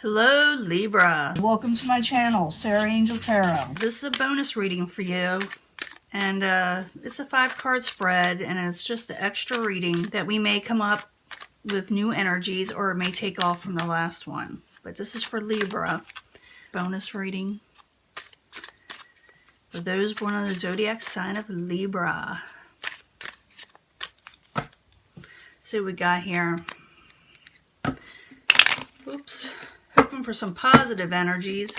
Hello, Libra. Welcome to my channel, Sarah Angel Tarot. This is a bonus reading for you. And it's a 5-card spread, and it's just the extra reading that we may come up with new energies, or it may take off from the last one. But this is for Libra. Bonus reading for those born on the zodiac sign of Libra. Let's see what we got here. Oops. Hoping for some positive energies.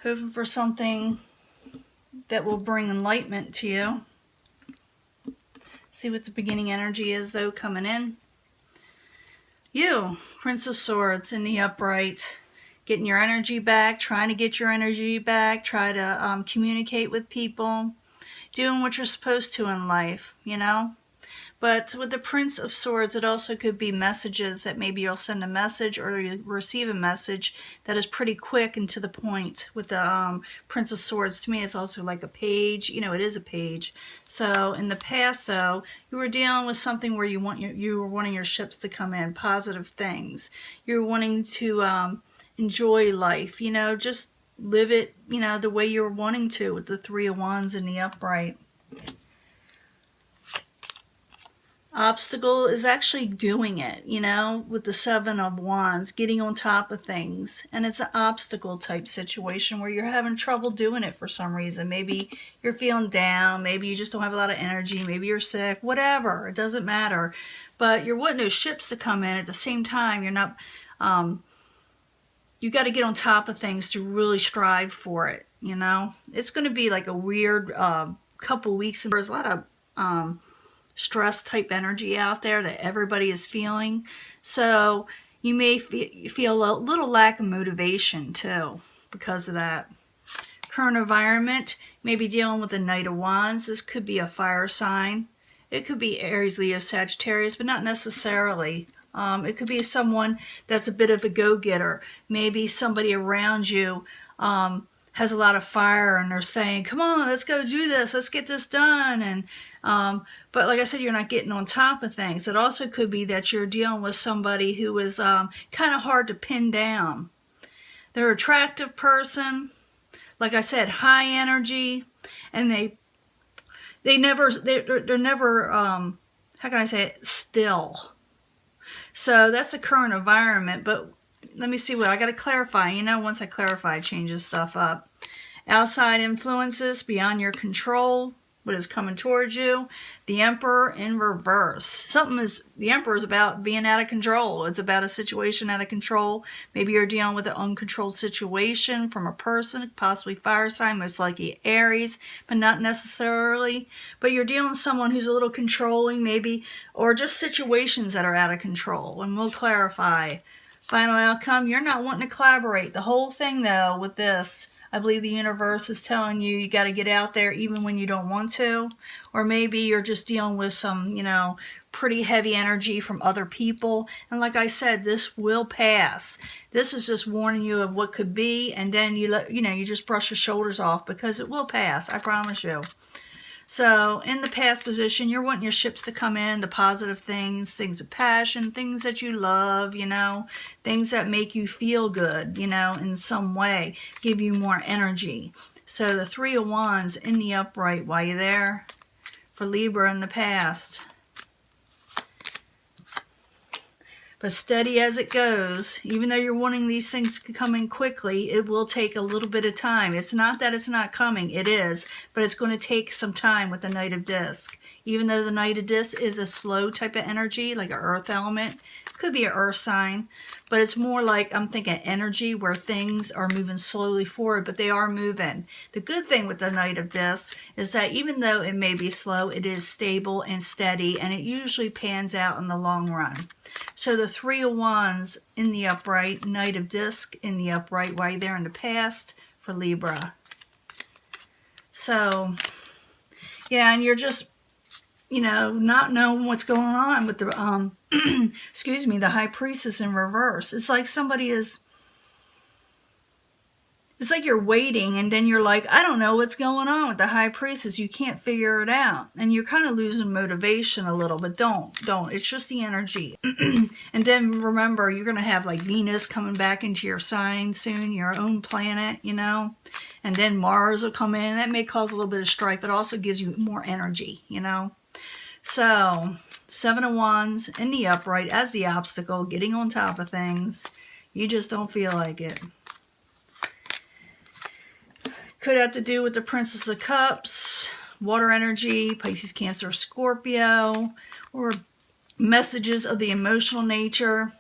Hoping for something that will bring enlightenment to you. See what the beginning energy is, though, coming in. You, Prince of Swords in the upright. Getting your energy back, trying to get your energy back, try to communicate with people. Doing what you're supposed to in life, you know? But with the Prince of Swords, it also could be messages that maybe you'll send a message or you receive a message that is pretty quick and to the point. With the Prince of Swords, to me, it's also like a page. You know, it is a page. So in the past, though, you were dealing with something where you were wanting your ships to come in, positive things. You were wanting to enjoy life, you know, just live it, you know, the way you're wanting to with the Three of Wands in the upright. Obstacle is actually doing it, you know, with the Seven of Wands, getting on top of things. And it's an obstacle type situation where you're having trouble doing it for some reason. Maybe you're feeling down, maybe you just don't have a lot of energy, maybe you're sick, whatever, it doesn't matter. But you're wanting those ships to come in at the same time. You're not, you got to get on top of things to really strive for it, you know. It's going to be like a weird couple weeks, and there's a lot of stress type energy out there that everybody is feeling. So you may feel a little lack of motivation too because of that. Current environment, maybe dealing with the Knight of Wands. This could be a fire sign. It could be Aries, Leo, Sagittarius, but not necessarily. It could be someone that's a bit of a go-getter. Maybe somebody around you has a lot of fire and they're saying, come on, let's go do this, let's get this done. And but like I said, you're not getting on top of things. It also could be that you're dealing with somebody who is kind of hard to pin down. They're an attractive person, like I said, high energy, and they're never how can I say it, still. So that's the current environment. But let me see what I got to clarify. You know, once I clarify, it changes stuff up. Outside influences beyond your control. What is coming towards you? The Emperor in reverse. The Emperor is about being out of control. It's about a situation out of control. Maybe you're dealing with an uncontrolled situation from a person, possibly fire sign, most likely Aries, but not necessarily. But you're dealing with someone who's a little controlling, maybe, or just situations that are out of control. And we'll clarify. Final outcome, you're not wanting to collaborate. The whole thing, though, with this, I believe the universe is telling you you got to get out there even when you don't want to. Or maybe you're just dealing with some, you know, pretty heavy energy from other people. And like I said, this will pass. This is just warning you of what could be. And then you just brush your shoulders off because it will pass. I promise you. So in the past position, you're wanting your ships to come in, the positive things, things of passion, things that you love, you know, things that make you feel good, you know, in some way, give you more energy. So the Three of Wands in the upright while you're there for Libra in the past. But steady as it goes, even though you're wanting these things to come in quickly, it will take a little bit of time. It's not that it's not coming, it is, but it's going to take some time with the Knight of Disc. Even though the Knight of Disc is a slow type of energy, like an earth element, could be an earth sign, but it's more like, I'm thinking energy where things are moving slowly forward, but they are moving. The good thing with the Knight of Disc is that even though it may be slow, it is stable and steady, and it usually pans out in the long run. So the Three of Wands in the upright, Knight of Disc in the upright while you're there in the past for Libra. So, yeah, and you're just, you know, not knowing what's going on with the, excuse me, the High Priestess in reverse. It's like somebody is It's like you're waiting, and then you're like, I don't know what's going on with the high priestess. You can't figure it out. And you're kind of losing motivation a little, but don't. It's just the energy. And then remember, you're going to have like Venus coming back into your sign soon, your own planet, you know. And then Mars will come in. That may cause a little bit of strife, but also gives you more energy, you know. So, Seven of Wands in the upright as the obstacle, getting on top of things. You just don't feel like it. Could have to do with the Princess of Cups, water energy, Pisces, Cancer, Scorpio, or messages of the emotional nature.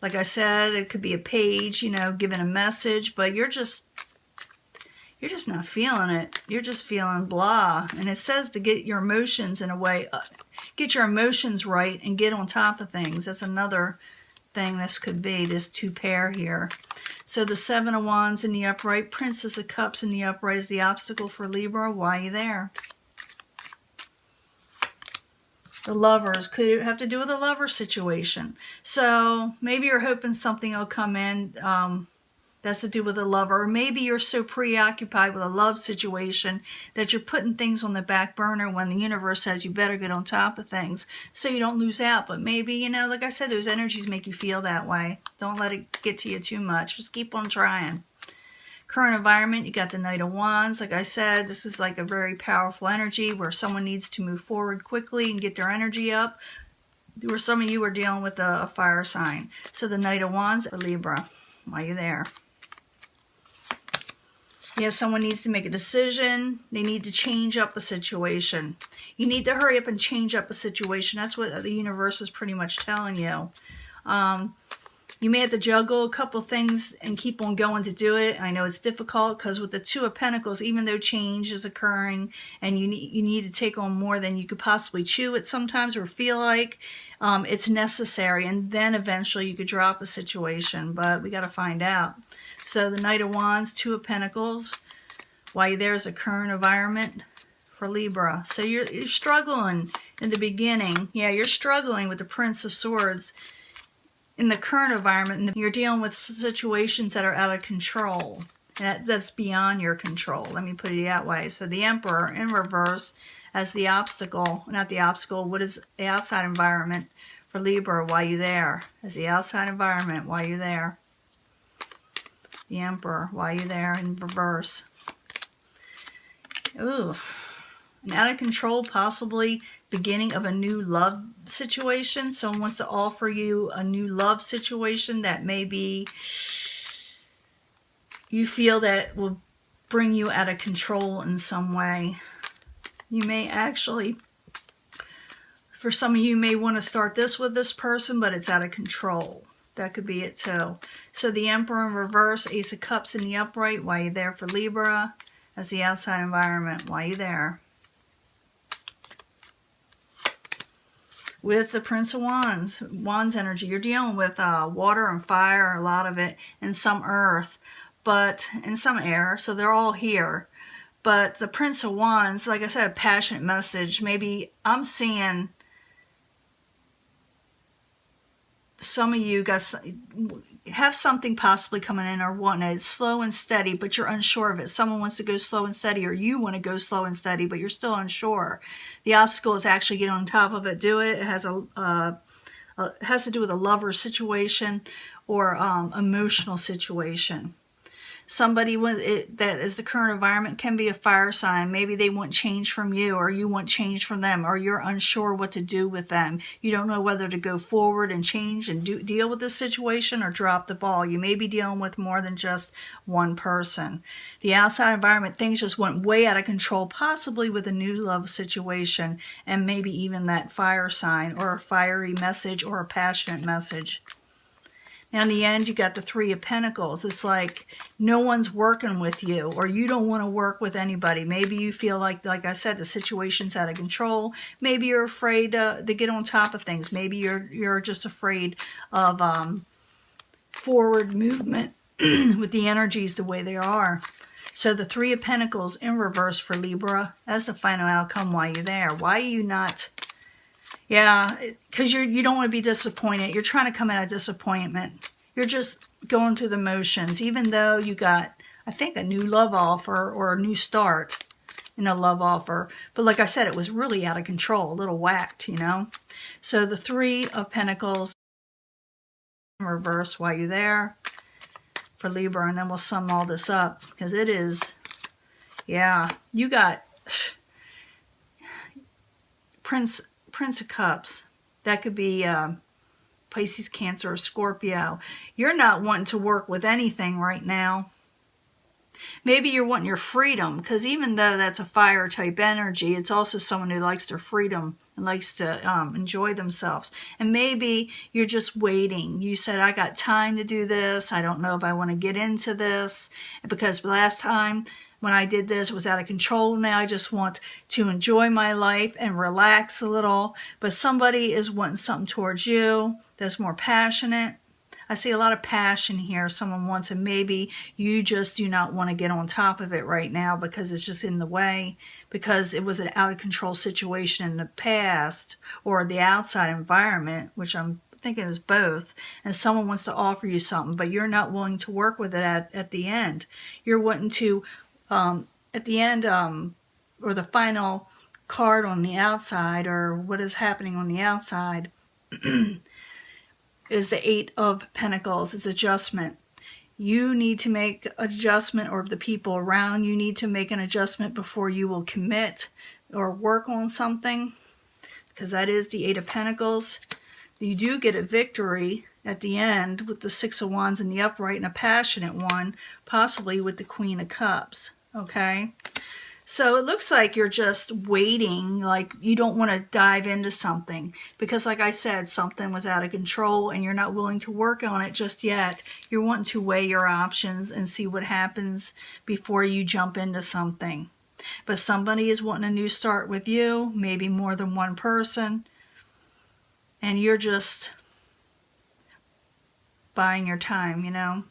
Like I said, it could be a page, you know, giving a message, but you're just not feeling it. You're just feeling blah. And it says to get your emotions in a way, get your emotions right and get on top of things. That's another thing this could be, this two pair here. So the Seven of Wands in the upright, Princess of Cups in the upright is the obstacle for Libra. Why are you there? The Lovers could have to do with a lover situation. So maybe you're hoping something will come in that's to do with a lover. Or maybe you're so preoccupied with a love situation that you're putting things on the back burner when the universe says you better get on top of things so you don't lose out. But maybe, you know, like I said, those energies make you feel that way. Don't let it get to you too much. Just keep on trying. Current environment, you got the Knight of Wands. Like I said, this is like a very powerful energy where someone needs to move forward quickly and get their energy up. Or some of you are dealing with a fire sign. So the Knight of Wands for Libra. Why are you there? Yeah, someone needs to make a decision. They need to change up a situation. You need to hurry up and change up a situation. That's what the universe is pretty much telling you. You may have to juggle a couple things and keep on going to do it. I know it's difficult because with the Two of Pentacles, even though change is occurring and you need to take on more than you could possibly chew it sometimes or feel like, it's necessary. And then eventually you could drop a situation, but we got to find out. So the Knight of Wands, Two of Pentacles, why there's a current environment for Libra. So you're struggling in the beginning. Yeah, you're struggling with the Prince of Swords in the current environment. You're dealing with situations that are out of control. And that's beyond your control. Let me put it that way. So the Emperor in reverse as the obstacle, not the obstacle, what is the outside environment for Libra? Why are you there? As the outside environment, why are you there? The Emperor, why are you there in reverse? Ooh, an out of control, possibly beginning of a new love situation. Someone wants to offer you a new love situation that maybe you feel that will bring you out of control in some way. You may actually, for some of you, may want to start this with this person, but it's out of control. That could be it too. So the Emperor in reverse, Ace of Cups in the upright. Why are you there for Libra? As the outside environment, why are you there? With the Prince of Wands, Wands energy, you're dealing with water and fire, a lot of it, and some earth, and some air. So they're all here. But the Prince of Wands, like I said, a passionate message. Maybe I'm seeing some of you guys have something possibly coming in or wanting it slow and steady, but you're unsure of it. Someone wants to go slow and steady, or you want to go slow and steady, but you're still unsure. The obstacle is actually get on top of it, do it. It has has to do with a lover situation or emotional situation. Somebody that is the current environment can be a fire sign. Maybe they want change from you, or you want change from them, or you're unsure what to do with them. You don't know whether to go forward and change and deal with this situation or drop the ball. You may be dealing with more than just one person. The outside environment, things just went way out of control, possibly with a new love situation, and maybe even that fire sign or a fiery message or a passionate message. Now in the end, you got the Three of Pentacles. It's like no one's working with you, or you don't want to work with anybody. Maybe you feel like I said, the situation's out of control. Maybe you're afraid to get on top of things. Maybe you're just afraid of forward movement with the energies the way they are. So the Three of Pentacles in reverse for Libra as the final outcome. Why are you there? Why are you not? Yeah, because you don't want to be disappointed. You're trying to come out of disappointment. You're just going through the motions. Even though you got I think, a new love offer or a new start in a love offer. But like I said, it was really out of control, a little whacked, you know. So the Three of Pentacles in reverse while you're there for Libra, and then we'll sum all this up because it is, yeah, you got Prince of Cups. That could be Pisces, Cancer, or Scorpio. You're not wanting to work with anything right now. Maybe you're wanting your freedom, because even though that's a fire type energy, it's also someone who likes their freedom and likes to enjoy themselves. And maybe you're just waiting. You said, I got time to do this. I don't know if I want to get into this, because last time when I did this, it was out of control. Now I just want to enjoy my life and relax a little. But somebody is wanting something towards you that's more passionate. I see a lot of passion here. Someone wants, and maybe you just do not want to get on top of it right now because it's just in the way, because it was an out of control situation in the past or the outside environment, which I'm thinking is both. And someone wants to offer you something, but you're not willing to work with it at the end. You're wanting to, at the end, or the final card on the outside, or what is happening on the outside, is the Eight of Pentacles. It's adjustment. You need to make adjustment, or the people around you need to make an adjustment before you will commit or work on something, because that is the Eight of Pentacles. You do get a victory at the end with the Six of Wands in the upright, and a passionate one, possibly with the Queen of Cups. Okay? So it looks like you're just waiting, like you don't want to dive into something because, like I said, something was out of control and you're not willing to work on it just yet. You're wanting to weigh your options and see what happens before you jump into something. But somebody is wanting a new start with you, maybe more than one person, and you're just buying your time, you know?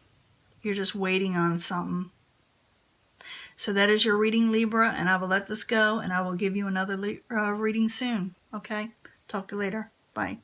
You're just waiting on something. So that is your reading, Libra, and I will let this go, and I will give you another reading soon. Okay? Talk to you later. Bye.